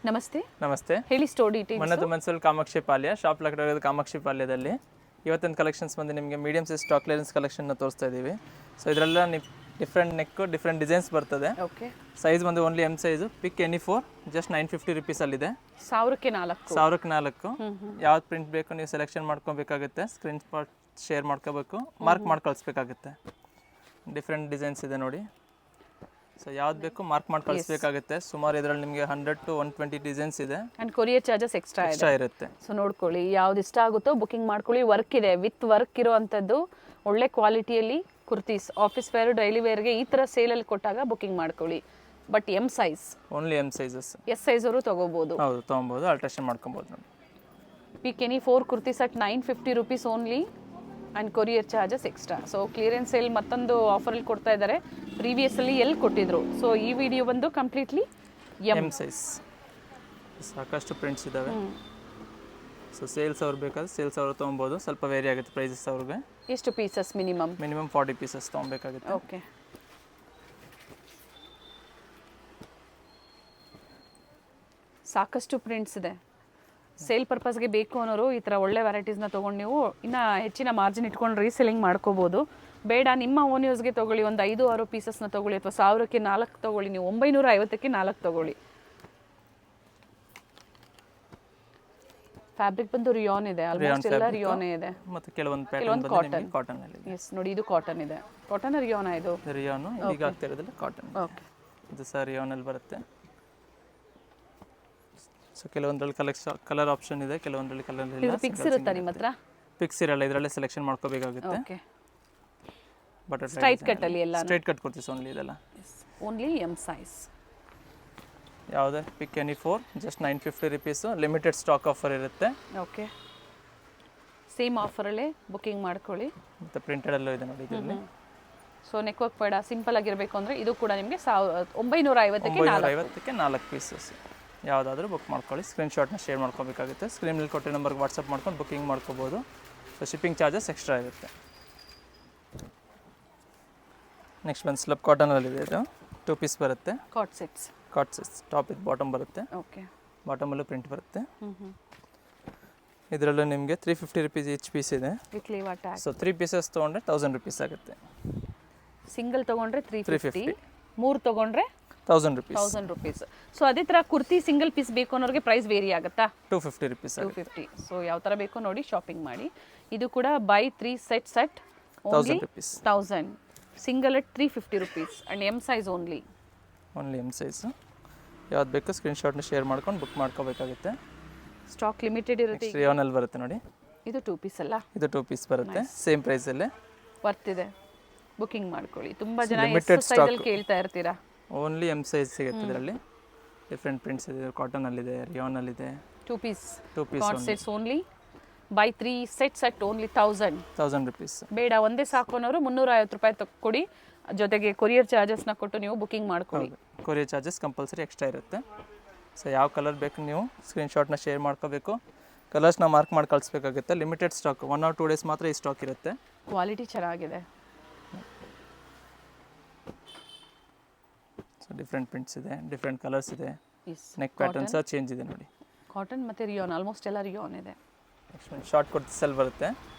ನಮಸ್ತೆ. ನಮಸ್ತೆ. ಹೇಳಿ ಸ್ಟೋರ್ ಡೀಟೇಲ್ಸ್. ಮನ್ನದು ಮನ್ಸೂಲ್ ಕಾಮಾಕ್ಷಿ ಪಾಳ್ಯ, ಶಾಪ್ ಲಕ್ಡೋದ ಕಾಮಾಕ್ಷಿ ಪಾಳ್ಯದಲ್ಲಿ ಇವತ್ತಿನ ಕಲೆಕ್ಷನ್ಸ್ ಬಂದು ನಿಮಗೆ ಮೀಡಿಯಮ್ ಸೈಜ್ ಸ್ಟಾಕ್ ಕ್ಲಿಯರೆನ್ಸ್ ಕಲೆಕ್ಷನ್ನ ತೋರಿಸ್ತಾ ಇದ್ದೀವಿ. ಸೊ ಇದರೆಲ್ಲ ಡಿಫ್ರೆಂಟ್ ನೆಕ್ಕು ಡಿಫ್ರೆಂಟ್ ಡಿಸೈನ್ಸ್ ಬರ್ತದೆ. ಓಕೆ. ಸೈಜ್ ಬಂದು ಓನ್ಲಿ ಎಮ್ ಸೈಜು, ಪಿಕ್ ಎನಿ 4 ಜಸ್ಟ್ 950 ರುಪೀಸಲ್ಲಿದೆ. 1000ಕ್ಕೆ 4. ಯಾವ್ದು ಪ್ರಿಂಟ್ ಬೇಕು ನೀವು ಸೆಲೆಕ್ಷನ್ ಮಾಡ್ಕೊಬೇಕಾಗುತ್ತೆ. ಸ್ಕ್ರೀನ್ ಶಾಟ್ ಶೇರ್ ಮಾಡ್ಕೋಬೇಕು, ಮಾರ್ಕ್ ಮಾಡಿ ಕಳಿಸ್ಬೇಕಾಗುತ್ತೆ. ಡಿಫ್ರೆಂಟ್ ಡಿಸೈನ್ಸ್ ಇದೆ ನೋಡಿ. ಸೊ ಯಾವ್ದು ಬೇಕು ಮಾರ್ಕ್ ಮಾಡಿ ಕಳಿಸ್ಬೇಕಾಗುತ್ತೆ. ಸುಮಾರು ಇದರಲ್ಲಿ ನಿಮಗೆ 100 to 120 ಡಿಸೈನ್ಸ್ ಇದೆ. ಅಂಡ್ ಕೊರಿಯರ್ ಚಾರ್ಜಸ್ ಎಕ್ಸ್ಟ್ರಾ ಇರುತ್ತೆ. ಸೊ ನೋಡ್ಕೊಳ್ಳಿ, ಯಾವ್ದು ಇಷ್ಟ ಆಗುತ್ತೋ ಬುಕಿಂಗ್ ಮಾಡ್ಕೊಳ್ಳಿ. ವರ್ಕ್ ಇದೆ, ವಿತ್ ವರ್ಕ್ ಇರೋವಂಥದ್ದು ಒಳ್ಳೆ ಕ್ವಾಲಿಟಿಯಲ್ಲಿ ಕುರ್ತೀಸ್, ಆಫೀಸ್ ವೇರ್, ಡೈಲಿ ವೇರ್ಗೆ ಈ ಥರ ಸೇಲಲ್ಲಿ ಕೊಟ್ಟಾಗ ಬುಕಿಂಗ್ ಮಾಡ್ಕೊಳ್ಳಿ. But M size, only M sizes. S size ಅವರು ತಗೋಬಹುದು. ಹೌದು, ತೊಗೊಬೋದು, ಅಲ್ಟ್ರೇಷನ್ ಮಾಡ್ಕೊಬೋದು ನೋಡಿ. Pick any 4 kurtis at 950 rupees only and courier charges extra. So clearance sale ಮತ್ತೊಂದು ಆಫರಲ್ಲಿ ಕೊಡ್ತಾ ಇದ್ದಾರೆ. ಪ್ರೀವಿಯಸ್ಸಲ್ಲಿ ಎಲ್ಲಿ ಕೊಟ್ಟಿದ್ರು. ಸೊ ಈ ವಿಡಿಯೋ ಬಂದು ಕಂಪ್ಲೀಟ್ಲಿ ಎಮ್ ಸೈಜ್. ಸಾಕಷ್ಟು ಪ್ರಿಂಟ್ಸ್ ಇದ್ದಾವೆ. ಸೊ ಸೇಲ್ಸ್ ಅವ್ರು ಬೇಕಾದ್ರೆ ಸೇಲ್ಸ್ ಅವರು ತೊಗೊಬೋದು. ಸ್ವಲ್ಪ ವೇರಿ ಆಗುತ್ತೆ ಪ್ರೈಸಸ್ ಅವ್ರಿಗೆ. ಎಷ್ಟು ಪೀಸಸ್ ಮಿನಿಮಮ್ 40 ಪೀಸಸ್ ತೊಗೊಬೇಕಾಗುತ್ತೆ. ಓಕೆ. ಸಾಕಷ್ಟು ಪ್ರಿಂಟ್ಸ್ ಇದೆ. ಸೇಲ್ ಪರ್ಪಸ್ಗೆ ಬೇಕು ಅನ್ನೋರು ಈ ಥರ ಒಳ್ಳೆ ವೆರೈಟೀಸ್ನ ತೊಗೊಂಡು ನೀವು ಇನ್ನೂ ಹೆಚ್ಚಿನ ಮಾರ್ಜಿನ್ ಇಟ್ಕೊಂಡು ರೀಸೆಲ್ಲಿಂಗ್ ಮಾಡ್ಕೋಬೋದು. ಬೇಡ ನಿಮ್ಮ ಓನ್ ಯೂಸ್ಗೆ ತೊಗೊಳ್ಳಿ, ಒಂದು 5-6 ಪೀಸಸ್ನ ತೊಗೊಳ್ಳಿ, ಅಥವಾ 1000ಕ್ಕೆ 4 ತೊಗೊಳ್ಳಿ, ನೀವು 950ಕ್ಕೆ 4 ತೊಗೊಳ್ಳಿ. ಫ್ಯಾಬ್ರಿಕ್ ಬಂದು ರಿಯಾನ್ ಇದೆ, ಆಲ್ಮೋಸ್ಟ್ ಎಲ್ಲ ರಿಯಾನೇ ಇದೆ. ಮತ್ತೆ ಕೆಲವೊಂದು ಪ್ಯಾಟರ್ನ್ ಬಂದು ಕಾಟನ್ ಅಲ್ಲಿ. ಎಸ್ ನೋಡಿ, ಇದು ಕಾಟನ್ ಇದೆ. ಕಾಟನ್ ರಿಯಾನ್ ಇದು ರಿಯಾನ್ ಈಗ ಆಗ್ತಾ ಇರೋದಿಲ್ಲ ಕಾಟನ್. ಓಕೆ. ಇದು ಸಹ ರಿಯಾನ್ ಅಲ್ಲಿ ಬರುತ್ತೆ. ಸೊ ಕೆಲವೊಂದರಲ್ಲಿ ಕಲರ್ ಆಪ್ಷನ್ ಇದೆ, ಕೆಲವೊಂದರಲ್ಲಿ ಕಲರ್ ಇಲ್ಲ. ಇದು ಫಿಕ್ಸ್ ಇರುತ್ತಾ ನಿಮ್ಮ ಹತ್ರ? ಫಿಕ್ಸ್ ಇರಲ್ಲ, ಇದರಲ್ಲೇ ಸೆಲೆಕ್ಷನ್ ಮಾಡ್ಕೋಬೇಕಾಗುತ್ತೆ. ಓಕೆ. ಬಟರ್ ಸ್ಟ್ರೈಟ್ ಕಟ್ ಅಲ್ಲಿ ಎಲ್ಲ ಸ್ಟ್ರೈಟ್ ಕಟ್ ಕೊಡ್ತೀವಿ ಓನ್ಲಿ ಇದೆಲ್ಲ. Only M size. ಯಾವುದೇ pick any 4 just 950 rupees. Limited stock offer ಇರುತ್ತೆ. ಓಕೆ. ಸೇಮ್ ಆಫರಲ್ಲೇ ಬುಕಿಂಗ್ ಮಾಡ್ಕೊಳ್ಳಿ. ಮತ್ತು ಪ್ರಿಂಟೆಡಲ್ಲೂ ಇದೆ ನೋಡಿ ಇದರಲ್ಲಿ. ಸೊ ನೆಕ್ ವರ್ಕ್ ಬೇಡ, ಸಿಂಪಲ್ ಆಗಿರಬೇಕು ಅಂದರೆ ಇದು ಕೂಡ ನಿಮಗೆ 950ಕ್ಕೆ 4 ಪೀಸಸ್. ಯಾವುದಾದ್ರೂ ಬುಕ್ ಮಾಡ್ಕೊಳ್ಳಿ. ಸ್ಕ್ರೀನ್ಶಾಟ್ನ ಶೇರ್ ಮಾಡ್ಕೋಬೇಕಾಗುತ್ತೆ. ಸ್ಕ್ರೀನಲ್ಲಿ ಕೊಟ್ಟೆ ನಂಬರ್ಗೆ ವಾಟ್ಸಪ್ ಮಾಡ್ಕೊಂಡು ಬುಕಿಂಗ್ ಮಾಡ್ಕೋಬೋದು. ಸೊ ಶಿಪ್ಪಿಂಗ್ ಚಾರ್ಜಸ್ ಎಕ್ಸ್ಟ್ರಾ ಇರುತ್ತೆ. ನೆಕ್ಸ್ಟ್ ಒಂದು ಸ್ಲಬ್ ಕಾಟನಲ್ಲಿದೆ. ಇದು 2 ಪೀಸ್ ಬರುತ್ತೆ. ಕಾಟ್ ಸೆಟ್ಸ್ ಟಾಪ್ ಇದು ಬಾಟಮ್ ಬರುತ್ತೆ. ಓಕೆ. ಬಾಟಮಲ್ಲೂ ಪ್ರಿಂಟ್ ಬರುತ್ತೆ. ಇದರಲ್ಲೂ ನಿಮಗೆ 350 ರುಪೀಸ್ ಈಚ್ ಪೀಸ್ ಇದೆ. With leave attach. So 3 pieces ತೊಗೊಂಡ್ರೆ 1000 ರುಪೀಸ್ ಆಗುತ್ತೆ. ಸಿಂಗಲ್ ತೊಗೊಂಡ್ರೆ 350, 3 ತೊಗೊಂಡ್ರೆ 1000 ರುಪೀಸ್. ಸೊ ಅದೇ ಥರ ಕುರ್ತಿ ಸಿಂಗಲ್ ಪೀಸ್ ಬೇಕು ಅನ್ನೋರಿಗೆ ಪ್ರೈಸ್ ವೇರಿ ಆಗುತ್ತಾ? 250 ರುಪೀಸ್. 250. ಸೊ ಯಾವ ಥರ ಬೇಕೋ ನೋಡಿ ಶಾಪಿಂಗ್ ಮಾಡಿ. ಇದು ಕೂಡ by 3 set 1000 rupees. 1000. Single at 350 rupees and M size only M size. ಯಾವ್ದು ಬೇಕು ಸ್ಕ್ರೀನ್ಶಾಟ್ನ ಶೇರ್ ಮಾಡ್ಕೊಂಡು ಬುಕ್ ಮಾಡ್ಕೋಬೇಕಾಗುತ್ತೆ. ಸ್ಟಾಕ್ ಲಿಮಿಟೆಡ್ ಇರುತ್ತೆ. ರಿಯಾನಲ್ಲಿ ಬರುತ್ತೆ ನೋಡಿ. ಇದು 2 ಪೀಸ್ ಅಲ್ಲ? ಇದು 2 ಪೀಸ್ ಬರುತ್ತೆ. ಸೇಮ್ ಪ್ರೈಸಲ್ಲೇ ವರ್ತ್ ಇದೆ. ಬುಕಿಂಗ್ ಮಾಡ್ಕೊಳ್ಳಿ. ತುಂಬ ಜನ ಎಷ್ಟು ಸೈಜಲ್ಲಿ ಕೇಳ್ತಾ ಇರ್ತೀರಾ. ಓನ್ಲಿ ಎಮ್ ಸೈಜ್ ಸಿಗುತ್ತೆ ಇದರಲ್ಲಿ. ಡಿಫ್ರೆಂಟ್ ಪ್ರಿಂಟ್ಸ್ ಇದೆ. ಕಾಟನಲ್ಲಿದೆ, ರಿಯಾನಲ್ಲಿದೆ. 2 piece coat sets only buy 3 sets at only 1000 rupees. ಬೇಡ ಒಂದೇ ಸಾಕು ಅನ್ನೋರು 350 ರೂಪಾಯಿ ಕೊಡಿ. ಜೊತೆಗೆ ಕೊರಿಯರ್ ಚಾರ್ಜಸ್ನ ಕೊಟ್ಟು ನೀವು ಬುಕಿಂಗ್ ಮಾಡ್ಕೊಳ್ಳಿ. ಕೊರಿಯರ್ ಚಾರ್ಜಸ್ ಕಂಪಲ್ಸರಿ ಎಕ್ಸ್ಟ್ರಾ ಇರುತ್ತೆ. ಸೊ ಯಾವ ಕಲರ್ ಬೇಕು ನೀವು ಸ್ಕ್ರೀನ್ಶಾಟ್ನ ಶೇರ್ ಮಾಡ್ಕೋಬೇಕು. ಕಲರ್ಸ್ನ ಮಾರ್ಕ್ ಮಾಡಿ ಕಳಿಸ್ಬೇಕಾಗುತ್ತೆ. ಲಿಮಿಟೆಡ್ ಸ್ಟಾಕ್, 1 or 2 ಡೇಸ್ ಮಾತ್ರ ಈ ಸ್ಟಾಕ್ ಇರುತ್ತೆ. ಕ್ವಾಲಿಟಿ ಚೆನ್ನಾಗಿದೆ. ಸೊ ಡಿಫ್ರೆಂಟ್ ಪ್ರಿಂಟ್ಸ್ ಇದೆ, ಡಿಫ್ರೆಂಟ್ ಕಲರ್ಸ್ ಇದೆ. ನೆಕ್ ಪ್ಯಾಟರ್ನ್ ಸಹ ಚೇಂಜ್ ಇದೆ ನೋಡಿ. ಕಾಟನ್ ಮತ್ತು ರಿಯಾನ್, ಆಲ್ಮೋಸ್ಟ್ ಎಲ್ಲ ರಿಯಾನ್ ಇದೆ. ಶಾರ್ಟ್ ಕುರ್ತಿಸಲ್ಲಿ ಬರುತ್ತೆ.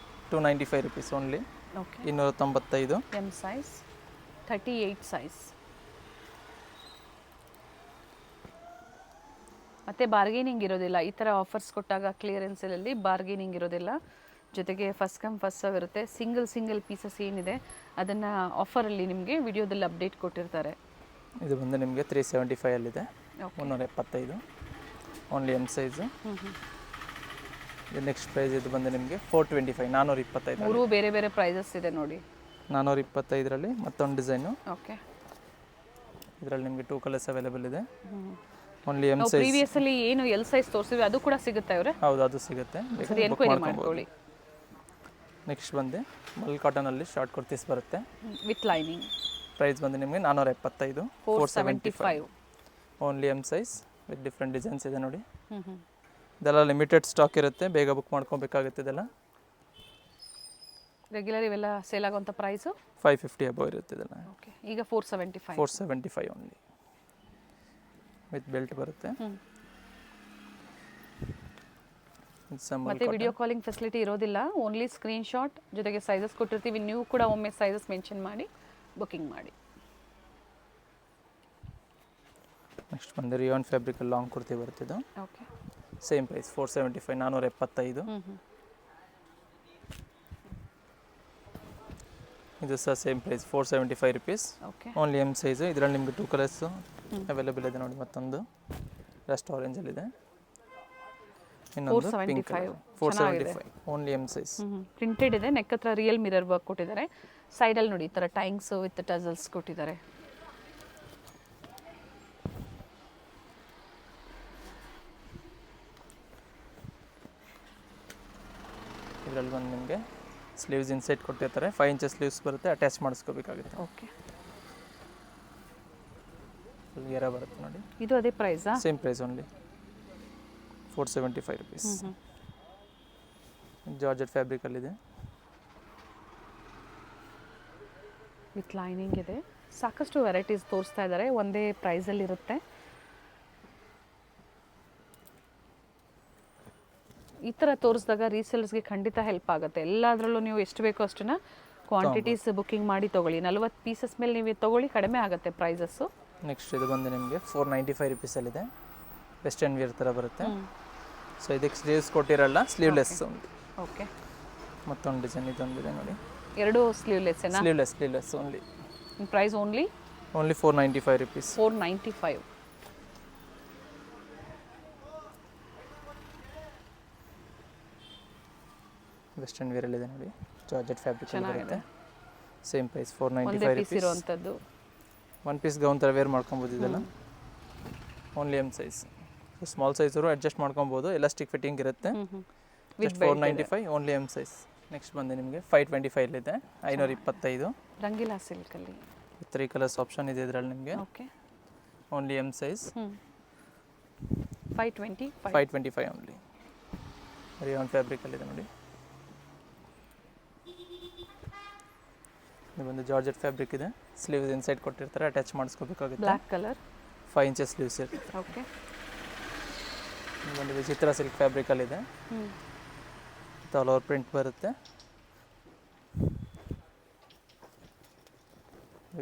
295 rupees only. Okay. 295. M size 38 size. ಮತ್ತು ಬಾರ್ಗೇನಿಂಗ್ ಇರೋದಿಲ್ಲ. ಈ ಥರ ಆಫರ್ಸ್ ಕೊಟ್ಟಾಗ ಕ್ಲಿಯರೆನ್ಸಲ್ಲಿ ಬಾರ್ಗೇನಿಂಗ್ ಇರೋದಿಲ್ಲ. ಜೊತೆಗೆ ಫಸ್ಟ್ ಕಮ್ ಫಸ್ಟ್ ಸರ್ವ್ ಇರುತ್ತೆ. ಸಿಂಗಲ್ ಪೀಸಸ್ ಏನಿದೆ ಅದನ್ನು ಆಫರಲ್ಲಿ ನಿಮಗೆ ವಿಡಿಯೋದಲ್ಲಿ ಅಪ್ಡೇಟ್ ಕೊಟ್ಟಿರ್ತಾರೆ. ಇದು ಬಂದು ನಿಮಗೆ 375 375 only M size. Next price ಇದು ಬಂದು ನಿಮಗೆ 425 425. 3 ಬೇರೆ ಬೇರೆ ಪ್ರೈಸಸ್ ಇದೆ ನೋಡಿ. 425ರಲ್ಲಿ ಮತ್ತೊಂದು ಡಿಸೈನು. ಓಕೆ. ಇದರಲ್ಲಿ ನಿಮಗೆ 2 ಕಲರ್ಸ್ ಅವೈಲೇಬಲ್ ಇದೆ. Only M size. ಪ್ರೀವಿಯಸ್ಸಲ್ಲಿ ಏನು ಎಲ್ ಸೈಜ್ ತೋರಿಸಿದ್ವಿ ಅದು ಕೂಡ ಸಿಗುತ್ತೆ ಅವರೇ? ಹೌದು, ಅದು ಸಿಗುತ್ತೆ. ಎನ್ಕ್ವೈರಿ ಮಾಡ್ಕೊಳ್ಳಿ. ನೆಕ್ಸ್ಟ್ ಬಂದು ಮಲ್ ಕಾಟನಲ್ಲಿ ಶಾರ್ಟ್ ಕುರ್ತೀಸ್ ಬರುತ್ತೆ ವಿತ್ ಲೈನಿಂಗ್. ಪ್ರೈಸ್ ಬಂದು ನಿಮಗೆ 475 475 only M size with different designs ಇದೆ ನೋಡಿ. ಇದೆಲ್ಲ ಲಿಮಿಟೆಡ್ ಸ್ಟಾಕ್ ಇರುತ್ತೆ, ಬೇಗ ಬುಕ್ ಮಾಡ್ಕೊಬೇಕಾಗುತ್ತೆ. ಇದೆಲ್ಲ ರೆಗ್ಯುಲರ್ ಇವೆಲ್ಲ ಸೇಲ್ ಆಗುವಂಥ ಪ್ರೈಸು 550 ಅಬೌವ್ ಇರುತ್ತೆ ಇದೆಲ್ಲ. ಓಕೆ. ಈಗ 475 475 ಓನ್ಲಿ ವಿತ್ ಬೆಲ್ಟ್ ಬರುತ್ತೆ. ಮತ್ತೆ ವಿಡಿಯೋ ಕಾಲಿಂಗ್ ಫೆಸಿಲಿಟಿ ಇರೋದಿಲ್ಲ, ಓನ್ಲಿ ಸ್ಕ್ರೀನ್ಶಾಟ್ ಜೊತೆಗೆ ಸೈಜಸ್ ಕೊಟ್ಟಿರ್ತೀವಿ. ನೀವು ಕೂಡ ಒಮ್ಮೆ ಸೈಜಸ್ ಮೆನ್ಷನ್ ಮಾಡಿ ಬುಕಿಂಗ್ ಮಾಡಿ. ನೆಕ್ಸ್ಟ್ ಬಂದು ರಿಯಾನ್ ಫ್ಯಾಬ್ರಿಕ್ ಲಾಂಗ್ ಕುರ್ತಿ ಬರ್ತಿದ್ದು. Okay, same price 475, 475. ಇದು ಸಹ same price 475 rupees. Okay, only M size. ಇದರಲ್ಲಿ ನಿಮಗೆ 2 ಕಲರ್ಸು ಅವೈಲೇಬಲ್ ಇದೆ ನೋಡಿ. ಮತ್ತೊಂದು ರಸ್ಟ್ ಆರೆಂಜಲ್ಲಿದೆ, ಇನ್ನೊಂದು pink. 475 only M size. Printed ಇದೆ, ನೆಕ್ ಹತ್ರ ರಿಯಲ್ ಮಿರರ್ ವರ್ಕ್ ಕೊಟ್ಟಿದ್ದಾರೆ. ಸೈಡಲ್ಲಿ ನೋಡಿ ಈ ಥರ ಟ್ಯಾಂಕ್ಸ್ ವಿತ್ ಟಜಲ್ಸ್ ಕೊಟ್ಟಿದ್ದಾರೆ. ಇದರಲ್ಲಿ ಬಂದು ನಿಮಗೆ ಸ್ಲೀವ್ಸ್ ಇನ್ಸೈಡ್ ಕೊಟ್ಟಿರ್ತಾರೆ. 5 ಇಂಚಸ್ ಸ್ಲೀವ್ಸ್ ಬರುತ್ತೆ, ಅಟ್ಯಾಚ್ ಮಾಡಿಸ್ಕೋಬೇಕಾಗುತ್ತೆ. ಓಕೆ, ಗೆರ ಬರುತ್ತೆ ನೋಡಿ. ಇದು ಅದೇ ಪ್ರೈಸಾ? Same price only 475 rupees. Georgette ಫ್ಯಾಬ್ರಿಕಲ್ಲಿದೆ, ವಿತ್ ಲೈನಿಂಗ್ ಇದೆ. ಸಾಕಷ್ಟು ವೆರೈಟೀಸ್ ತೋರಿಸ್ತಾ ಇದ್ದಾರೆ, ಒಂದೇ ಪ್ರೈಸಲ್ಲಿರುತ್ತೆ. ಈ ಥರ ತೋರಿಸಿದಾಗ ರೀಸೇಲರ್ಸ್ಗೆ ಖಂಡಿತ ಹೆಲ್ಪ್ ಆಗುತ್ತೆ. ಎಲ್ಲದರಲ್ಲೂ ನೀವು ಎಷ್ಟು ಬೇಕೋ ಅಷ್ಟನ್ನ ಕ್ವಾಂಟಿಟೀಸ್ ಬುಕ್ಕಿಂಗ್ ಮಾಡಿ ತೊಗೊಳ್ಳಿ. 40 ಪೀಸಸ್ ಮೇಲೆ ನೀವು ತೊಗೊಳ್ಳಿ, ಕಡಿಮೆ ಆಗುತ್ತೆ ಪ್ರೈಸಸ್ಸು. ನೆಕ್ಸ್ಟ್ ಇದು ಬಂದು ನಿಮಗೆ 495 ರುಪೀಸಲ್ಲಿದೆ. ವೆಸ್ಟರ್ನ್ ವೇರ್ ಥರ ಬರುತ್ತೆ. ಸೊ ಇದಕ್ಕೆ ಸ್ಲೀವ್ಸ್ ಕೊಟ್ಟಿರಲ್ಲ, ಸ್ಲೀವ್ಲೆಸ್ ಒಂದು. ಓಕೆ, ಮತ್ತೊಂದು ಡಿಸೈನ್ ಇದೊಂದಿದೆ ನೋಡಿ. ಎರಡು ಸ್ಲೀವ್ಲೆಸ್ಸೇನಾ? Sleeveless only. Price only 495 rupees. 495. Western ವೇರಲ್ಲಿದೆ ನೋಡಿ, ಜಾರ್ಜೆಟ್ ಫ್ಯಾಬ್ರಿಕ್ ಬರುತ್ತೆ. ಸೇಮ್ ಪ್ರೈಸ್ ಒಂದೇ 495 ಪೀಸ್ ಇರುವಂಥದ್ದು. 1 ಪೀಸ್ ಗೌನ್ ಥರ ವೇರ್ ಮಾಡ್ಕೊಬೋದು ಇದೆಲ್ಲ. Only M size. ಸ್ಮಾಲ್ ಸೈಜರು ಅಡ್ಜಸ್ಟ್ ಮಾಡ್ಕೊಬೋದು, ಎಲಾಸ್ಟಿಕ್ ಫಿಟ್ಟಿಂಗ್ ಇರುತ್ತೆ. Just 495 only M size. Next ಬಂದು ನಿಮಗೆ 525 525. ರಂಗಿಲಾ ಸಿಲ್ಕಲ್ಲಿ 3 ಕಲರ್ಸ್ ಆಪ್ಷನ್ ಇದೆ ಇದರಲ್ಲಿ ನಿಮಗೆ. Okay, only M size. 525 only. Rayon ಫ್ಯಾಬ್ರಿಕಲ್ಲಿದೆ ನೋಡಿ. ಇದು ಒಂದು ಜಾರ್ಜೆಟ್ ಫ್ಯಾಬ್ರಿಕ್ ಇದೆ, ಸ್ಲೀವ್ಸ್ ಇನ್ಸೈಡ್ ಕೊಟ್ಟಿರ್ತಾರೆ, ಅಟ್ಯಾಚ್ ಮಾಡಿಸ್ಕೋಬೇಕಾಗುತ್ತೆ. ಬ್ಲ್ಯಾಕ್ ಕಲರ್, 5 ಇಂಚಸ್ ಸ್ಲೀವ್ಸ್ ಇರುತ್ತೆ. ಓಕೆ, ಒಂದು ವಿಚಿತ್ರ ಸಿಲ್ಕ್ ಫ್ಯಾಬ್ರಿಕಲ್ಲಿದೆ. ಆಲ್ ಓವರ್ ಪ್ರಿಂಟ್ ಬರುತ್ತೆ.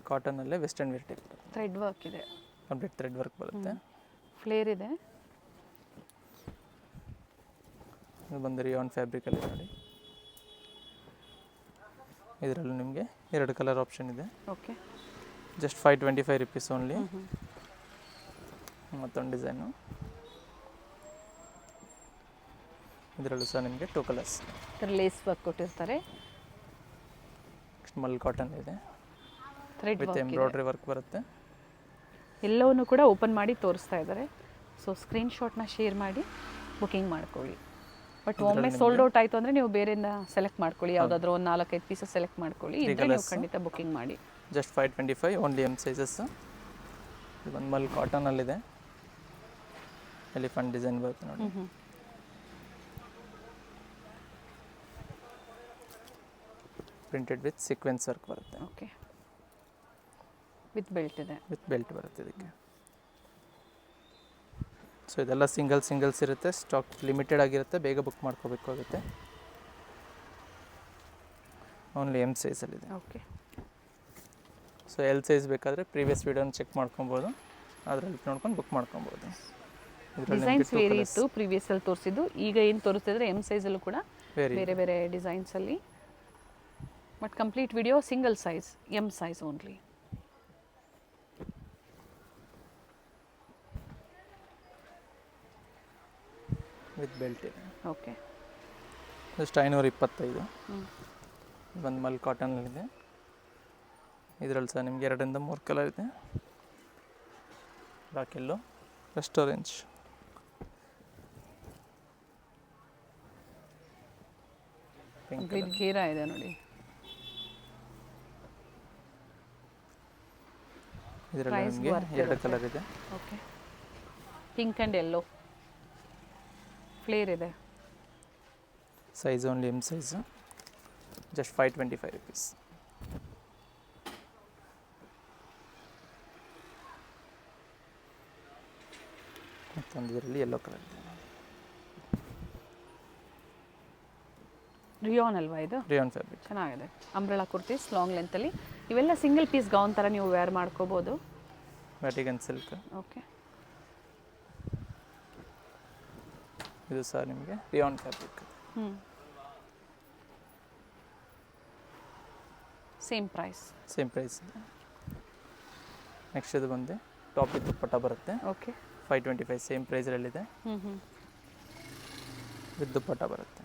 ಕಾಟನಲ್ಲೇ western wear type thread work ಇದೆ, ಕಂಪ್ಲೀಟ್ ಥ್ರೆಡ್ ವರ್ಕ್ ಬರುತ್ತೆ. ಫ್ಲೇರ್ ಇದೆ. ಇದು ಬಂದು ರಿಯಾನ್ ಫ್ಯಾಬ್ರಿಕಲ್ಲಿ ನೋಡಿ. ಇದರಲ್ಲೂ ನಿಮಗೆ 2 ಕಲರ್ ಆಪ್ಷನ್ ಇದೆ. Okay, just 525 rupees only. ಮತ್ತೊಂದು ಡಿಸೈನು, ಇದರಲ್ಲೂ ಸಹ ನಿಮಗೆ 2 ಕಲರ್ಸ್. ಲೇಸ್ ವರ್ಕ್ ಕೊಟ್ಟಿರ್ತಾರೆ. ನೆಕ್ಸ್ಟ್ ಮಲ್ ಕಾಟನ್ ಇದೆ, ಥ್ರೆಡ್ ವಿತ್ ಎಂಬ್ರಾಯ್ಡ್ರಿ ವರ್ಕ್ ಬರುತ್ತೆ. ಎಲ್ಲವನ್ನು ಕೂಡ ಓಪನ್ ಮಾಡಿ ತೋರಿಸ್ತಾ ಇದ್ದಾರೆ. ಸೊ ಸ್ಕ್ರೀನ್ಶಾಟ್ನ ಶೇರ್ ಮಾಡಿ ಬುಕಿಂಗ್ ಮಾಡ್ಕೊಳ್ಳಿ. ಬಟ್ ಒಮ್ಮೆ ಸೋಲ್ಡ್ ಔಟ್ ಆಯಿತು ಅಂದರೆ ನೀವು ಬೇರೆಯಿಂದ ಸೆಲೆಕ್ಟ್ ಮಾಡ್ಕೊಳ್ಳಿ, ಯಾವುದಾದ್ರೂ ಒಂದು 4-5 ಪೀಸಸ್ ಸೆಲೆಕ್ಟ್ ಮಾಡ್ಕೊಳ್ಳಿ. ಇದ್ರೆ ನೀವು ಖಂಡಿತ ಬುಕಿಂಗ್ ಮಾಡಿ. Just 525 only M sizes. ಇದು ಒಂದು ಮಲ್ ಕಾಟನಲ್ಲಿದೆ, ಎಲಿಫೆಂಟ್ ಡಿಸೈನ್ ಬರುತ್ತೆ ನೋಡಿ. ಪ್ರಿಂಟೆಡ್ ವಿತ್ ಸೀಕ್ವೆನ್ಸ್ ವರ್ಕ್ ಬರುತ್ತೆ. ಓಕೆ, ವಿತ್ ಬೆಲ್ಟ್ ಇದೆ. ವಿತ್ ಬೆಲ್ಟ್ ಬರುತ್ತೆ ಇದಕ್ಕೆ. ಸೊ ಇದೆಲ್ಲ ಸಿಂಗಲ್ಸ್ ಇರುತ್ತೆ, ಸ್ಟಾಕ್ ಲಿಮಿಟೆಡ್ ಆಗಿರುತ್ತೆ, ಬೇಗ ಬುಕ್ ಮಾಡ್ಕೋಬೇಕಾಗುತ್ತೆ. ಓನ್ಲಿ ಎಮ್ ಸೈಜಲ್ಲಿದೆ. ಓಕೆ, ಸೊ ಎಲ್ ಸೈಜ್ ಬೇಕಾದರೆ ಪ್ರೀವಿಯಸ್ ವೀಡಿಯೋನ ಚೆಕ್ ಮಾಡ್ಕೊಬೋದು, ಅದರಲ್ಲಿ ನೋಡ್ಕೊಂಡು ಬುಕ್ ಮಾಡ್ಕೊಬೋದು. ಡಿಸೈನ್ಸ್ ವೇರಿ ಇತ್ತು ಪ್ರೀವಿಯಸ್ಸಲ್ಲಿ ತೋರಿಸಿದ್ದು. ಈಗ ಏನು ತೋರಿಸ್ತಿದ್ರೆ ಎಮ್ ಸೈಜಲ್ಲೂ ಕೂಡ ಬೇರೆ ಬೇರೆ ಡಿಸೈನ್ಸಲ್ಲಿ. But complete video single size, M size only. With belt ಇದೆ. Okay, just 525. ಒಂದು ಮಲ್ ಕಾಟನಲ್ಲಿದೆ. ಇದರಲ್ಲಿ ಸಹ ನಿಮಗೆ 2ರಿಂದ 3 ಕಲರ್ ಇದೆ. Black yellow, rust orange. Complete ಘೇರ ಇದೆ ನೋಡಿ. ಇದರಲ್ಲಿ ನಿಮಗೆ 2 ಕಲರ್ ಇದೆ. Okay, pink and yellow flare ಇದೆ. Size only M size. Just 525 rupees. ಮತ್ತೊಂದು ಇದರಲ್ಲಿ ಯೆಲ್ಲೋ ಕಲರ್ ಇದೆ. ರಿಯಾನ್ ಅಲ್ವಾ ಇದು? Rayon fabric. ಚೆನ್ನಾಗಿದೆ. Umbrella kurtis long ಲೆಂತಲ್ಲಿ. ಇವೆಲ್ಲ ಸಿಂಗಲ್ ಪೀಸ್ ಗೌನ್ ಥರ ನೀವು ವೇರ್ ಮಾಡ್ಕೋಬೋದು. Vatican silk. ಓಕೆ. ಇದು ಸಹ ನಿಮಗೆ rayon fabric. Same price. Same price. Next ಇದು ಬಂದು ಟಾಪ್ ವಿತ್ ದುಪ್ಪಟ್ಟ ಬರುತ್ತೆ. ಓಕೆ. 525 ಸೇಮ್ ಪ್ರೈಸಲ್ಲಿದೆ. ವಿತ್ ದುಪ್ಪಟ್ಟ ಬರುತ್ತೆ.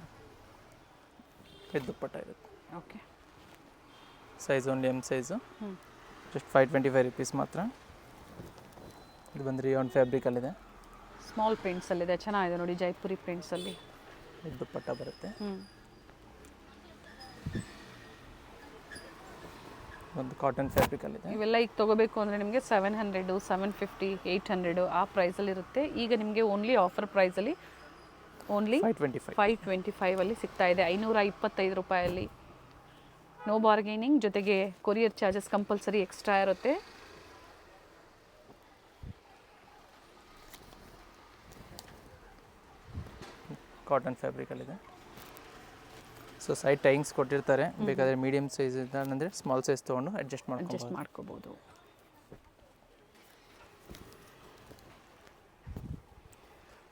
ವಿತ್ ದುಪ್ಪಟ್ಟ ಇರುತ್ತೆ. Okay. Size only M size. Just 525 rupees ಮಾತ್ರ. ಇದು ಬಂದು ರಿಯಾನ್ ಫ್ಯಾಬ್ರಿಕಲ್ಲಿದೆ. ಸ್ಮಾಲ್ ಪ್ರಿಂಟ್ಸಲ್ಲಿದೆ, ಚೆನ್ನಾಗಿದೆ ನೋಡಿ, ಜೈಪುರಿ ಪ್ರಿಂಟ್ಸಲ್ಲಿ. ವಿತ್ ದುಪ್ಪಟ್ಟ ಬರುತ್ತೆ. ಒಂದು ಕಾಟನ್ ಫ್ಯಾಬ್ರಿಕಲ್ಲಿದೆ. ಇವೆಲ್ಲ ಈಗ ತೊಗೋಬೇಕು ಅಂದರೆ ನಿಮಗೆ 700, 750, 800 ಆ ಪ್ರೈಸಲ್ಲಿರುತ್ತೆ. ಈಗ ನಿಮಗೆ ಓನ್ಲಿ ಆಫರ್ ಪ್ರೈಸಲ್ಲಿ ಓನ್ಲಿ 525 ಅಲ್ಲಿ ಸಿಗ್ತಾ ಇದೆ. 525 ರೂಪಾಯಲ್ಲಿ. ನೋ ಬಾರ್ಗೇನಿಂಗ್, ಜೊತೆಗೆ ಕೊರಿಯರ್ ಚಾರ್ಜಸ್ ಕಂಪಲ್ಸರಿ ಎಕ್ಸ್ಟ್ರಾ ಇರುತ್ತೆ. ಕಾಟನ್ ಫ್ಯಾಬ್ರಿಕಲ್ಲಿದೆ. ಸೊ ಸೈಡ್ ಟೈಂಗ್ಸ್ ಕೊಟ್ಟಿರ್ತಾರೆ, ಬೇಕಾದರೆ ಮೀಡಿಯಮ್ ಸೈಜ್ ಅಂದರೆ ಸ್ಮಾಲ್ ಸೈಜ್ ತೊಗೊಂಡು ಅಡ್ಜಸ್ಟ್ ಮಾಡ್ಕೋಬೋದು.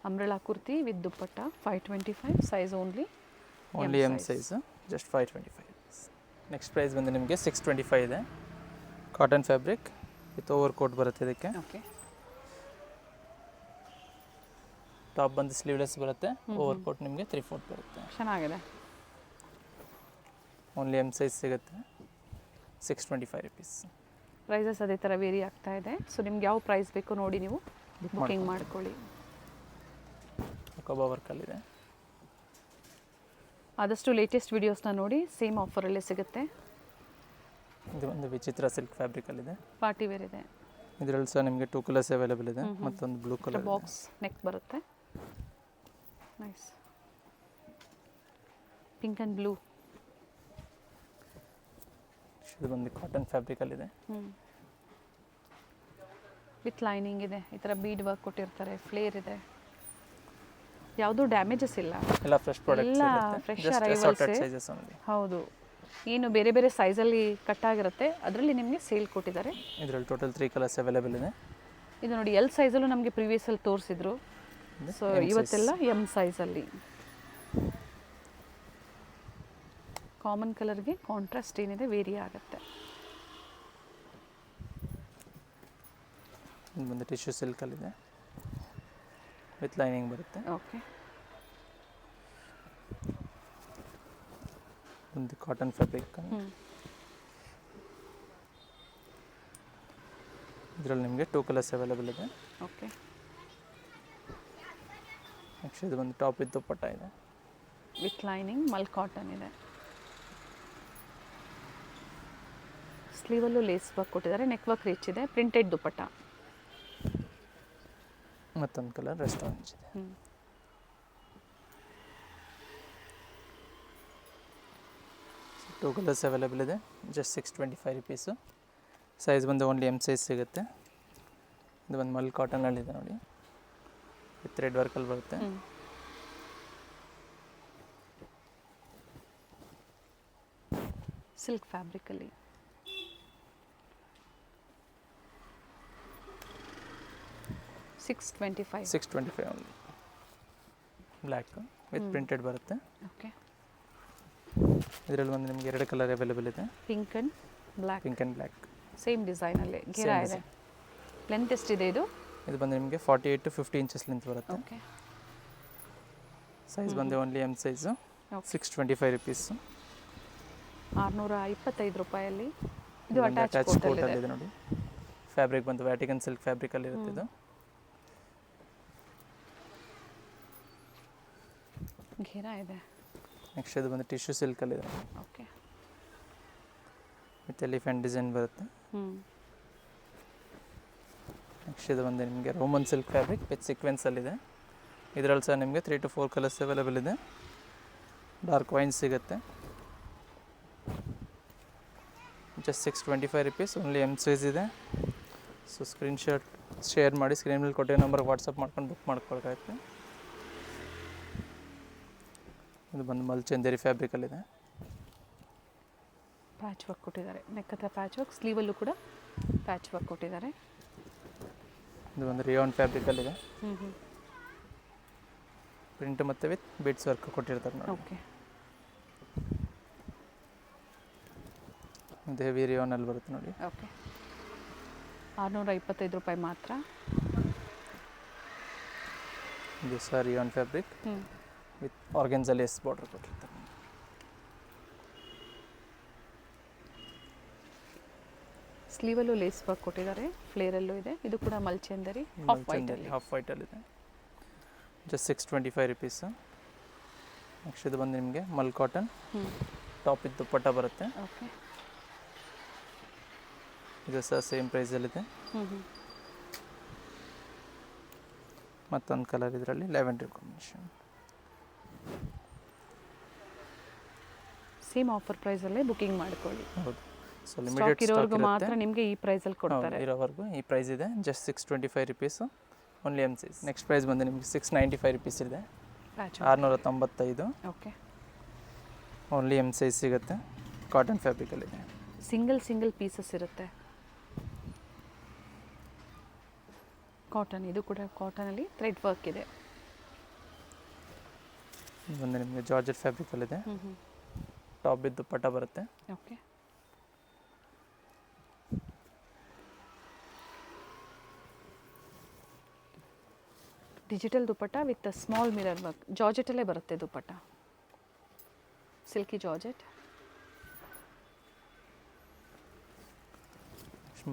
Umbrella kurti with dupatta 525, size only M size, just 525. Next price ಬಂದು ನಿಮಗೆ 625 ಇದೆ. Cotton fabric with over coat ಬರುತ್ತೆ ಇದಕ್ಕೆ. ಓಕೆ. ಟಾಪ್ ಬಂದು ಸ್ಲೀವ್ಲೆಸ್ ಬರುತ್ತೆ, ಓವರ್ ಕೋಟ್ ನಿಮಗೆ 3/4 ಬರುತ್ತೆ. ಚೆನ್ನಾಗಿದೆ. ಓನ್ಲಿ ಎಮ್ ಸೈಜ್ ಸಿಗುತ್ತೆ. 625 ರುಪೀಸ್. ಪ್ರೈಸಸ್ ಅದೇ ಥರ ವೇರಿ ಆಗ್ತಾ ಇದೆ. ಸೊ ನಿಮ್ಗೆ ಯಾವ ಪ್ರೈಸ್ ಬೇಕೋ ನೋಡಿ ನೀವು ಬುಕಿಂಗ್ ಮಾಡ್ಕೊಳ್ಳಿ. ಕಬಾ ವರ್ಕಲ್ಲಿದೆ. ಆದಷ್ಟು ಲೇಟೆಸ್ಟ್ ವೀಡಿಯೋಸ್ನ ನೋಡಿ, ಸೇಮ್ ಆಫರಲ್ಲೇ ಸಿಗುತ್ತೆ. ಇದು ಒಂದು ವಿಚಿತ್ರ ಸಿಲ್ಕ್ ಫ್ಯಾಬ್ರಿಕಲ್ಲಿದೆ. ಪಾರ್ಟಿ ವೇರ್ ಇದೆ. ಇದರಲ್ಲಿ ಸಹ ನಿಮಗೆ 2 ಕಲರ್ಸ್ ಅವೈಲೇಬಲ್ ಇದೆ. ಮತ್ತೊಂದು ಬ್ಲೂ ಕಲರ್ ಬಾಕ್ಸ್ ನೆಕ್ ಬರುತ್ತೆ. ನೈಸ್. Pink and blue. ಇದು ಬಂದು ಕಾಟನ್ ಫ್ಯಾಬ್ರಿಕಲ್ಲಿದೆ. ವಿತ್ ಲೈನಿಂಗ್ ಇದೆ. ಈ ಥರ ಬೀಡ್ ವರ್ಕ್ ಕೊಟ್ಟಿರ್ತಾರೆ, ಫ್ಲೇರ್ ಇದೆ. ಯಾವುದೂ ಡ್ಯಾಮೇಜಸ್ ಇಲ್ಲ. ಎಲ್ಲ ಫ್ರೆಶ್ ಪ್ರಾಡಕ್ಟ್ಸ್ ಎಲ್ಲ ಇರುತ್ತೆ. Fresh Just arrivals. assorted sizes only. ಹೌದು. ಏನು ಬೇರೆ ಬೇರೆ ಸೈಜಲ್ಲಿ ಕಟ್ ಆಗಿರುತ್ತೆ, ಅದರಲ್ಲಿ ನಿಮಗೆ ಸೇಲ್ ಕೊಟ್ಟಿದ್ದಾರೆ. ಇದರಲ್ಲಿ ಟೋಟಲ್ 3 ಕಲರ್ಸ್ ಅವೈಲೇಬಲ್ ಇದೆ. ಇದು ನೋಡಿ, ಎಲ್ ಸೈಜಲ್ಲೂ ನಮಗೆ ಪ್ರೀವಿಯಸ್ಸಲ್ಲಿ ತೋರಿಸಿದ್ರು. ಸೊ ಇವತ್ತೆಲ್ಲ ಎಮ್ ಸೈಜಲ್ಲಿ. ಕಾಮನ್ ಕಲರ್ಗೆ ಕಾಂಟ್ರಾಸ್ಟ್ ಏನಿದೆ ವೇರಿ ಆಗುತ್ತೆ. ಇದು ಬಂದು ಟಿಶ್ಯೂ ಸಿಲ್ಕಲ್ಲಿದೆ, ವಿತ್ ಲೈನಿಂಗ್ ಬರುತ್ತೆ. ಓಕೆ. ಒಂದು ಕಾಟನ್ ಫ್ಯಾಬ್ರಿಕ್. ಇದರಲ್ಲಿ ನಿಮಗೆ 2 ಕಲರ್ಸ್ ಅವೈಲೇಬಲ್ ಇದೆ. ಓಕೆ. ನೆಕ್ಸ್ಟ್ ಇದು ಬಂದು ಟಾಪ್ ವಿತ್ ದುಪ್ಪಟ್ಟ ಇದೆ. ವಿತ್ ಲೈನಿಂಗ್ ಮಲ್ ಕಾಟನ್ ಇದೆ. ಸ್ಲೀವಲ್ಲೂ ಲೇಸ್ ವರ್ಕ್ ಕೊಟ್ಟಿದ್ದಾರೆ, ನೆಕ್ ವರ್ಕ್ ರಿಚ್ ಇದೆ, ಪ್ರಿಂಟೆಡ್ ದುಪ್ಪಟ್ಟ. ಮತ್ತೊಂದು ಕಲರ್ ರೆಸ್ಟ್ ಆರೆಂಜ್ ಇದೆ. 2 ಕಲರ್ಸ್ ಅವೈಲೇಬಲ್ ಇದೆ. Just 625 rupees. ಸೈಜ್ ಬಂದು ಓನ್ಲಿ ಎಮ್ ಸೈಜ್ ಸಿಗುತ್ತೆ. ಇದು ಒಂದು ಮಲ್ ಕಾಟನಲ್ಲಿದೆ ನೋಡಿ, ವಿತ್ ರೆಡ್ ವರ್ಕಲ್ಲಿ ಬರುತ್ತೆ. ಸಿಲ್ಕ್ ಫ್ಯಾಬ್ರಿಕಲ್ಲಿ. $625 ಓನ್ಲಿ. ಬ್ಲ್ಯಾಕ್ ವಿತ್ ಪ್ರಿಂಟೆಡ್ ಬರುತ್ತೆ. ಓಕೆ. ಇದರಲ್ಲಿ ಒಂದು ನಿಮಗೆ 2 ಕಲರ್ ಅವೈಲೇಬಲ್ ಇದೆ. Pink and black. Pink and black. Same ಡಿಸೈನಲ್ಲಿ ಘೇರಾ ಇದೆ. ಲೆಂತ್ ಎಷ್ಟಿದೆ ಇದು? ಇದು ಬಂದು ನಿಮಗೆ 48 to 50 ಇಂಚಸ್ ಲೆಂತ್ ಬರುತ್ತೆ. ಓಕೆ. ಸೈಜ್ ಬಂದು ಓನ್ಲಿ ಎಮ್ ಸೈಜು. 625 ರುಪೀಸು. 625 ರೂಪಾಯಲ್ಲಿ. ಇದು ಅಟ್ಯಾಚ್ ಕೋಟಲ್ಲಿದೆ ನೋಡಿ. ಫ್ಯಾಬ್ರಿಕ್ ಬಂದು ವ್ಯಾಟಿಕನ್ ಸಿಲ್ಕ್ ಫ್ಯಾಬ್ರಿಕಲ್ಲಿ ಇರುತ್ತೆ ಇದು. ಘೇರಾ ಇದೆ. ನೆಕ್ಸ್ಟ್ ಇದು ಬಂದು ಟಿಶ್ಯೂ ಸಿಲ್ಕಲ್ಲಿದೆ. ಓಕೆ. ವಿತ್ ಎಲಿಫೆಂಟ್ ಡಿಸೈನ್ ಬರುತ್ತೆ. ನೆಕ್ಸ್ಟ್ ಇದು ಬಂದು ನಿಮಗೆ ರೋಮನ್ ಸಿಲ್ಕ್ ಫ್ಯಾಬ್ರಿಕ್ ವಿತ್ ಸೀಕ್ವೆನ್ಸಲ್ಲಿದೆ. ಇದರಲ್ಲಿ ಸಹ ನಿಮಗೆ 3 to 4 ಕಲರ್ಸ್ ಅವೈಲೇಬಲ್ ಇದೆ. ಡಾರ್ಕ್ ವೈನ್ ಸಿಗುತ್ತೆ. Just 625 rupees. Only M size ಇದೆ. ಸೊ ಸ್ಕ್ರೀನ್ಶಾಟ್ ಶೇರ್ ಮಾಡಿ, ಸ್ಕ್ರೀನ್ ಮೇಲೆ ಕೊಟ್ಟಿರೋ ನಂಬರ್ಗೆ ವಾಟ್ಸಪ್ ಮಾಡ್ಕೊಂಡು ಬುಕ್ ಮಾಡ್ಕೊಳ್ಕಾಗುತ್ತೆ. ಇದು ಬಂದು ಮಲ್ಚಂದೇರಿ ಫ್ಯಾಬ್ರಿಕಲ್ಲಿದೆ. ಪ್ಯಾಚ್ ವರ್ಕ್ ಕೊಟ್ಟಿದ್ದಾರೆ, ನೆಕ್ ಹತ್ರ ಪ್ಯಾಚ್ ವರ್ಕ್, ಸ್ಲೀವಲ್ಲೂ ಕೂಡ ಪ್ಯಾಚ್ ವರ್ಕ್ ಕೊಟ್ಟಿದ್ದಾರೆ. ಇದು ಒಂದು ರಿಯಾನ್ ಫ್ಯಾಬ್ರಿಕಲ್ಲಿದೆ. ಹ್ಞೂ ಪ್ರಿಂಟ್ ಮತ್ತು ವಿತ್ ಬೀಡ್ಸ್ ವರ್ಕ್ ಕೊಟ್ಟಿರ್ತಾರೆ ನೋಡಿ. ಓಕೆ. ಇದು ಹೆವಿ ರಿಯಾನಲ್ಲಿ ಬರುತ್ತೆ ನೋಡಿ. ಓಕೆ. 625 ರೂಪಾಯಿ ಮಾತ್ರ. ಇದು ಸಹ rayon fabric with organza lace border ಕೊಟ್ಟಿರ್ತಾರೆ. ಸ್ಲೀವಲ್ಲೂ ಲೇಸ್ ವರ್ಕ್ ಕೊಟ್ಟಿದ್ದಾರೆ, ಫ್ಲೇರಲ್ಲೂ ಇದೆ. ಇದು ಕೂಡ ಮಲ್ಚಂದರಿ ಹಾಫ್ ವೈಟಲ್ಲಿದೆ. Just 625 rupees. ನೆಕ್ಸ್ಟ್ ಇದು ಬಂದು ನಿಮಗೆ ಮಲ್ ಕಾಟನ್ ಟಾಪ್ ಇದ್ದು ದುಪ್ಪಟ್ಟ ಬರುತ್ತೆ. ಓಕೆ. ಇದು ಸಹ ಸೇಮ್ ಪ್ರೈಸಲ್ಲಿದೆ. ಮತ್ತೊಂದು ಕಲರ್ ಇದರಲ್ಲಿ ಲ್ಯಾವೆಂಡರ್ ಕಾಂಬಿನೇಷನ್. ಸೇಮ್ ಆಫರ್ ಪ್ರೈಸಲ್ಲೇ ಬುಕಿಂಗ್ ಮಾಡ್ಕೊಳ್ಳಿ. ಹೌದು. ಸೊ ಸ್ಟಾಕ್ ಲಿಮಿಟೆಡ್ ಇರೋರ್ಗು ಮಾತ್ರ ನಿಮಗೆ ಈ ಪ್ರೈಸಲ್ಲಿ ಕೊಡ್ತಾರೆ. ಇರೋವರೆಗೂ ಈ ಪ್ರೈಸ್ ಇದೆ. Just 625 rupees only M size. Next price ಬಂದು ನಿಮಗೆ 695 ರುಪೀಸ್ ಇದೆ. 695. ಓಕೆ. ಓನ್ಲಿ ಎಮ್ ಸೈಜ್ ಸಿಗುತ್ತೆ. ಕಾಟನ್ ಫ್ಯಾಬ್ರಿಕಲ್ಲಿದೆ. ಸಿಂಗಲ್ ಪೀಸಸ್ ಇರುತ್ತೆ. ಕಾಟನ್, ಇದು ಕೂಡ ಕಾಟನಲ್ಲಿ ಥ್ರೆಡ್ ವರ್ಕ್ ಇದೆ. ಬಂದು ನಿಮಗೆ ಜಾರ್ಜೆಟ್ ಫ್ಯಾಬ್ರಿಕಲ್ಲಿದೆ. ಟಾಪ್ ಬಿದ್ದು ದುಪ್ಪಟ್ಟ ಬರುತ್ತೆ. Okay. Digital dupatta with small mirror work. ಜಾರ್ಜೆಟಲ್ಲೇ ಬರುತ್ತೆ ದುಪ್ಪಟ್ಟ, ಸಿಲ್ಕಿ ಜಾರ್ಜೆಟ್.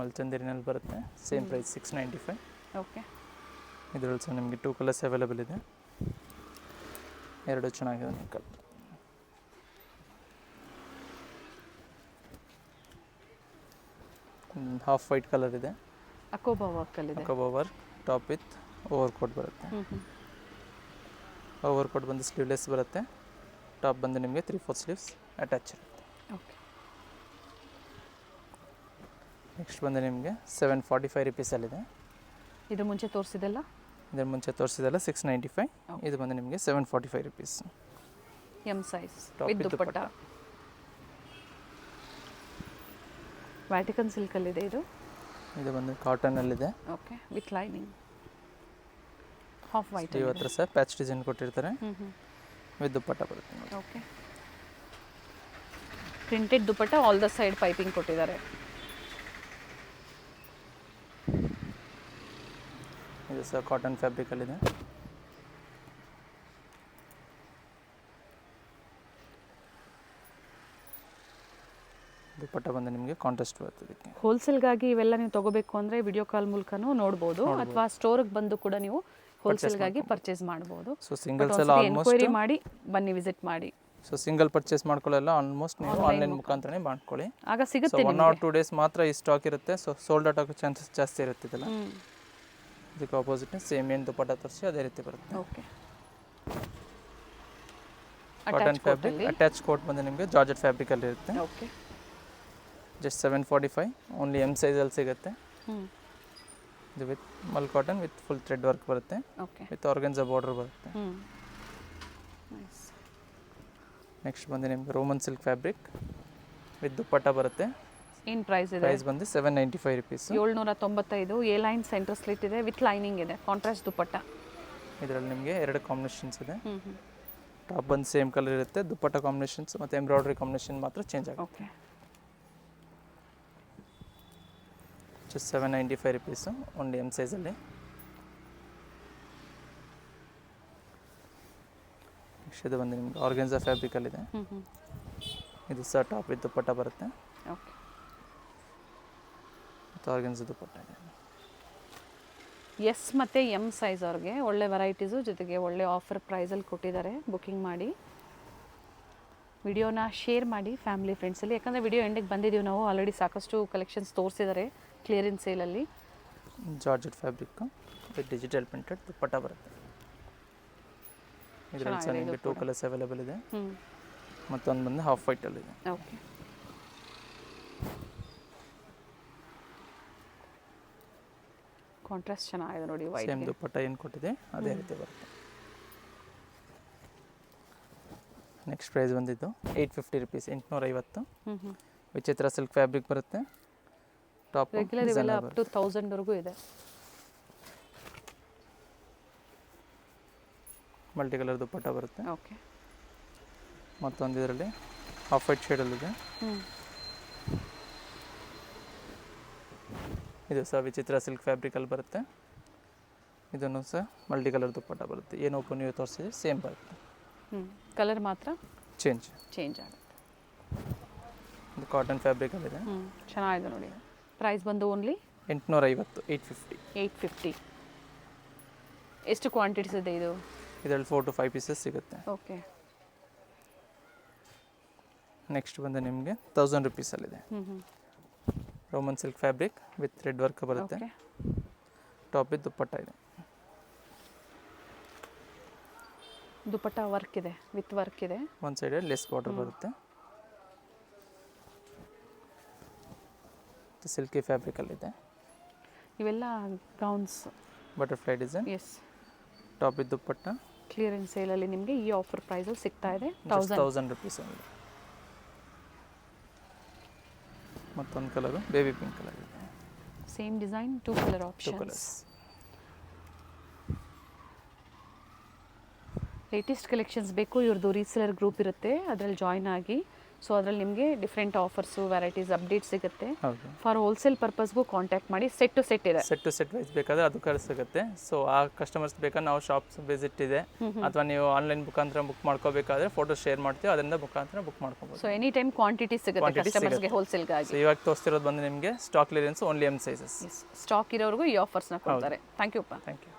ಮಲ್ಚಂದೇರಿನಲ್ಲಿ ಬರುತ್ತೆ. Same price 695. ಓಕೆ. ಇದರಲ್ಲಿ ಸಹ ನಿಮಗೆ 2 ಕಲರ್ಸ್ ಅವೈಲೇಬಲ್ ಇದೆ. ಎರಡು ಚೆನ್ನಾಗಿದೆ ಕಲರ್. ಹಾಫ್ ವೈಟ್ ಕಲರ್ ಇದೆ. ಅಕೋಬಾ ವರ್ಕಲ್ಲಿದೆ. ಅಕೋಬಾ work top with over coat ಬರುತ್ತೆ. ಓವರ್ ಕೋಟ್ ಬಂದು ಸ್ಲೀವ್ಲೆಸ್ ಬರುತ್ತೆ. ಟಾಪ್ ಬಂದು ನಿಮಗೆ 3/4 ಸ್ಲೀವ್ಸ್ ಅಟ್ಯಾಚ್ ಇರುತ್ತೆ. ಓಕೆ. ನೆಕ್ಸ್ಟ್ ಬಂದು ನಿಮಗೆ 745 ರುಪೀಸಲ್ಲಿದೆ. ಇದ್ರ ಮುಂಚೆ ತೋರಿಸಿದೆಲ್ಲ 695. ಇದು ಬಂದು ನಿಮಗೆ 745 rupees. M size with dupatta. Vatican ಸಿಲ್ಕಲ್ಲಿದೆ ಇದು. ಇದು ಬಂದು ಕಾಟನಲ್ಲಿದೆ. Okay. With lining. Half white. ಇವತ್ತು ಸಹ ಪ್ಯಾಚ್ ಡಿಸೈನ್ ಕೊಟ್ಟಿರ್ತಾರೆ. ವಿತ್ ದುಪ್ಪಟ್ಟ ಬರುತ್ತೆ. Okay. Printed dupatta, all the side piping ಕೊಟ್ಟಿದ್ದಾರೆ. ಇದು ಸಹ ಕಾಟನ್ ಫ್ಯಾಬ್ರಿಕಲ್ಲಿದೆ. ದುಪ್ಪಟ್ಟ ಬಂದು ನಿಮಗೆ ಕಾಂಟ್ರಾಸ್ಟ್ ಬರುತ್ತೆ. ಇದಕ್ಕೆ ಹೋಲ್ಸೇಲ್ಗಾಗಿ ಇವೆಲ್ಲ ನೀವು ತಗೋಬೇಕು ಅಂದರೆ ವಿಡಿಯೋ ಕಾಲ್ ಮೂಲಕನೂ ನೋಡ್ಬೋದು, ಅಥವಾ ಸ್ಟೋರ್ಗೆ ಬಂದು ಕೂಡ ನೀವು ಹೋಲ್ಸೇಲ್ಗಾಗಿ ಪರ್ಚೇಸ್ ಮಾಡ್ಬೋದು. ಸೊ ಸಿಂಗಲ್ಸ್ ಎಲ್ಲ ಆಲ್ಮೋಸ್ಟ್ ಎನ್ಕ್ವೈರಿ ಮಾಡಿ ಬನ್ನಿ, ವಿಸಿಟ್ ಮಾಡಿ. ಸೊ ಸಿಂಗಲ್ ಪರ್ಚೇಸ್ ಮಾಡ್ಕೊಳ್ಳಲ್ಲ ಆಲ್ಮೋಸ್ಟ್ ನೀವು ಆನ್ಲೈನ್ ಮುಖಾಂತರನೇ ಮಾಡ್ಕೊಳ್ಳಿ. ಆಗ ಸಿಗುತ್ತೆ. 1 or 2 ಡೇಸ್ ಮಾತ್ರ ಈ ಸ್ಟಾಕ್ ಇರುತ್ತೆ. ಸೊ ಸೋಲ್ಡ್ ಔಟ್ ಆಗೋ ಚಾನ್ಸಸ್ ಜಾಸ್ತಿ ಇರುತ್ತೆ. ಇದೆಲ್ಲ ಇದಕ್ಕೆ ಆಪೋಸಿಟ್ ಸೇಮ್ ಏನು ದುಪ್ಪಟ್ಟ ತರಿಸಿ ಅದೇ ರೀತಿ ಬರುತ್ತೆ. Okay. Cotton fabric attach coat ಬಂದು ನಿಮಗೆ ಜಾರ್ಜೆಟ್ ಫ್ಯಾಬ್ರಿಕಲ್ಲಿ ಇರುತ್ತೆ. ಓಕೆ. ಜಸ್ಟ್ 745 ಓನ್ಲಿ ಎಮ್ ಸೈಜಲ್ಲಿ ಸಿಗುತ್ತೆ. ಇದು with mul cotton with full thread work ಬರುತ್ತೆ. ಓಕೆ. ವಿತ್ ಆರ್ಗನ್ಜಾ ಬಾರ್ಡರ್ ಬರುತ್ತೆ. ನೆಕ್ಸ್ಟ್ ಬಂದು ನಿಮಗೆ Roman silk fabric with dupatta ಬರುತ್ತೆ. ಏನು ಪ್ರೈಸ್ ಇದೆ? ಪ್ರೈಸ್ ಬಂದು 795 rupees. 795. A line centre slit ಇದೆ, ವಿತ್ ಲೈನಿಂಗ್ ಇದೆ, ಕಾಂಟ್ರಾಸ್ಟ್ ದುಪ್ಪಟ್ಟ. ಇದರಲ್ಲಿ ನಿಮಗೆ 2 ಕಾಂಬಿನೇಷನ್ಸ್ ಇದೆ. ಟಾಪ್ ಬಂದು ಸೇಮ್ ಕಲರ್ ಇರುತ್ತೆ. ದುಪ್ಪಟ್ಟ ಕಾಂಬಿನೇಷನ್ಸ್ ಮತ್ತು ಎಂಬ್ರಾಯ್ಡ್ರಿ ಕಾಂಬಿನೇಷನ್ ಮಾತ್ರ ಚೇಂಜ್ ಆಗುತ್ತೆ. Okay. Just 795 rupees only M ಸೈಜಲ್ಲಿ. ನೆಕ್ಸ್ಟ್ ಇದು ಬಂದು ನಿಮಗೆ ಆರ್ಗೆನ್ಜಾ ಫ್ಯಾಬ್ರಿಕಲ್ಲಿದೆ. ಇದು ಸಹ ಟಾಪ್ ವಿತ್ ದುಪ್ಪಟ್ಟ ಬರುತ್ತೆ. ಓಕೆ. ಮತ್ತು ಆರ್ಗೆನ್ಜಾ ದುಪ್ಪಟ್ಟ ಇದೆ. ಎಸ್ ಮತ್ತು ಎಮ್ ಸೈಜ್ ಅವ್ರಿಗೆ ಒಳ್ಳೆ ವೆರೈಟೀಸು, ಜೊತೆಗೆ ಒಳ್ಳೆ ಆಫರ್ ಪ್ರೈಸಲ್ಲಿ ಕೊಟ್ಟಿದ್ದಾರೆ. ಬುಕ್ಕಿಂಗ್ ಮಾಡಿ, ವಿಡಿಯೋನ ಶೇರ್ ಮಾಡಿ ಫ್ಯಾಮಿಲಿ ಫ್ರೆಂಡ್ಸಲ್ಲಿ. ಯಾಕಂದರೆ ವಿಡಿಯೋ ಎಂಡಿಗೆ ಬಂದಿದ್ದೀವಿ ನಾವು, ಆಲ್ರೆಡಿ ಸಾಕಷ್ಟು ಕಲೆಕ್ಷನ್ಸ್ ತೋರಿಸಿದ್ದಾರೆ ಕ್ಲಿಯರೆನ್ಸ್ ಸೇಲಲ್ಲಿ. Georgette fabric with digital printed dupatta ಬರುತ್ತೆ. ಇದರಲ್ಲಿ ಸಹ ನಿಮಗೆ 2 ಕಲರ್ಸ್ ಅವೈಲೇಬಲ್ ಇದೆ. ಮತ್ತೊಂದು ಬಂದು ಹಾಫ್ ವೈಟಲ್ಲಿದೆ. ಓಕೆ. ಕಾಂಟ್ರಾಸ್ಟ್ ಚೆನ್ನಾಗಿದೆ ನೋಡಿ, ವೈಟ್. ಸೇಮ್ ದುಪ್ಪಟ್ಟ ಏನು ಕೊಟ್ಟಿದೆ ಅದೇ ರೀತಿ ಬರುತ್ತೆ. ನೆಕ್ಸ್ಟ್ ಪ್ರೈಸ್ ಬಂದಿದ್ದು 850 ರುಪೀಸ್, 850. ಹ್ಞೂ ವಿಚಿತ್ರ ಸಿಲ್ಕ್ ಫ್ಯಾಬ್ರಿಕ್ ಬರುತ್ತೆ. ಟಾಪ್ ರೆಗ್ಯುಲರ್ ಇವೆಲ್ಲ ಅಪ್ ಟು 1000ವರೆಗೂ ಇದೆ. ಮಲ್ಟಿ ಕಲರ್ ದುಪ್ಪಟ್ಟ ಬರುತ್ತೆ. ಓಕೆ. ಮತ್ತೊಂದು ಇದರಲ್ಲಿ ಆಫ್ ವೈಟ್ ಶೇಡಲ್ಲಿದೆ. ಇದು ಸಹ ವಿಚಿತ್ರ ಸಿಲ್ಕ್ ಫ್ಯಾಬ್ರಿಕಲ್ಲಿ ಬರುತ್ತೆ. ಇದನ್ನು ಸಹ ಮಲ್ಟಿ ಕಲರ್ ದುಪ್ಪಟ್ಟ ಬರುತ್ತೆ. ಏನು ಓಪನ್ ನೀವು ತೋರಿಸಿದ್ರೆ ಸೇಮ್ ಬರುತ್ತೆ. ಕಲರ್ ಮಾತ್ರ ಚೇಂಜ್ ಆಗುತ್ತೆ. ಇದು ಕಾಟನ್ ಫ್ಯಾಬ್ರಿಕಲ್ಲಿದೆ. ಚೆನ್ನಾಗಿದೆ ನೋಡಿ. ಪ್ರೈಸ್ ಬಂದು ಓನ್ಲಿ 850, 850. ಎಷ್ಟು ಕ್ವಾಂಟಿಟೀಸ್ ಇದೆ ಇದು? ಇದರಲ್ಲಿ 4 to 5 ಪೀಸಸ್ ಸಿಗುತ್ತೆ. ಓಕೆ. ನೆಕ್ಸ್ಟ್ ಬಂದು ನಿಮಗೆ 1000 ರುಪೀಸಲ್ಲಿದೆ. Roman silk fabric with red work ಬರುತ್ತೆ. ಟಾಪ್ ವಿತ್ ದುಪ್ಪಟ್ಟ ಇದೆ. ದುಪ್ಪಟ್ಟ ವರ್ಕ್ ಇದೆ, ವಿತ್ ವರ್ಕ್ ಇದೆ. ಒಂದು ಸೈಡ್ ಲೆಸ್ ಬಾರ್ಡರ್ ಬರುತ್ತೆ. ಸಿಲ್ಕಿ ಫ್ಯಾಬ್ರಿಕಲ್ಲಿದೆ. ಇವೆಲ್ಲ gowns, butterfly design. Yes. Top with dupatta. Clearance ಸೇಲಲ್ಲಿ ನಿಮಗೆ ಈ ಆಫರ್ ಪ್ರೈಸಲ್ಲಿ ಸಿಗ್ತಾ ಇದೆ. 1000 ರುಪೀಸ್ ಅಲ್ಲಿ. ಮತ್ತೊಂದು ಕಲರು ಬೇಬಿ ಪಿಂಕ್ ಕಲರ್ ಇದೆ. Same design, 2 colour options. Colours. Latest collections ಬೇಕು, ಇವ್ರದ್ದು ರೀಸೇಲರ್ ಗ್ರೂಪ್ ಇರುತ್ತೆ, ಅದರಲ್ಲಿ ಜಾಯ್ನ್ ಆಗಿ. ಸೊ ಅದರಲ್ಲಿ ನಿಮಗೆ ಡಿಫ್ರೆಂಟ್ ಆಫರ್ಸು, ವೆರೈಟೀಸ್, ಅಪ್ಡೇಟ್ ಸಿಗುತ್ತೆ. ಹೌದು. ಫಾರ್ ಹೋಲ್ಸೇಲ್ ಪರ್ಪಸ್ಗೂ ಕಾಂಟ್ಯಾಕ್ಟ್ ಮಾಡಿ. ಸೆಟ್ ಟು ಸೆಟ್ ಇದೆ. ಸೆಟ್ ಟು ಸೆಟ್ ವೈಸ್ ಬೇಕಾದರೆ ಅದು ಸಿಗುತ್ತೆ. ಸೊ ಆ ಕಸ್ಟಮರ್ಸ್ ಬೇಕಾದ್ರೆ ನಾವು ಶಾಪ್ಸ್ ವಿಸಿಟ್ ಇದೆ, ಅಥವಾ ನೀವು ಆನ್ಲೈನ್ ಮುಖಾಂತರ ಬುಕ್ ಮಾಡ್ಕೋಬೇಕಾದ್ರೆ ಫೋಟೋ ಶೇರ್ ಮಾಡ್ತೀವಿ, ಅದರಿಂದ ಮುಖಾಂತರ ಬುಕ್ ಮಾಡ್ಕೋಬೋದು. ಸೊ ಎನಿ ಟೈಮ್ ಕ್ವಾಂಟಿಟಿ ಸಿಗುತ್ತೆ ಕಸ್ಟಮರ್ಸ್ಗೆ ಹೋಲ್ಸೇಲ್ಗಾಗಿ. ಸೊ ಇವಾಗ ತೋರಿಸ್ತಿರೋದು ಬಂದು ನಿಮಗೆ stock clearance only M sizes. Stock ಇರೋರಿಗೂ ಈ ಆಫರ್ಸ್ನ ಕೊಡ್ತಾರೆ. Thank you. Thank you.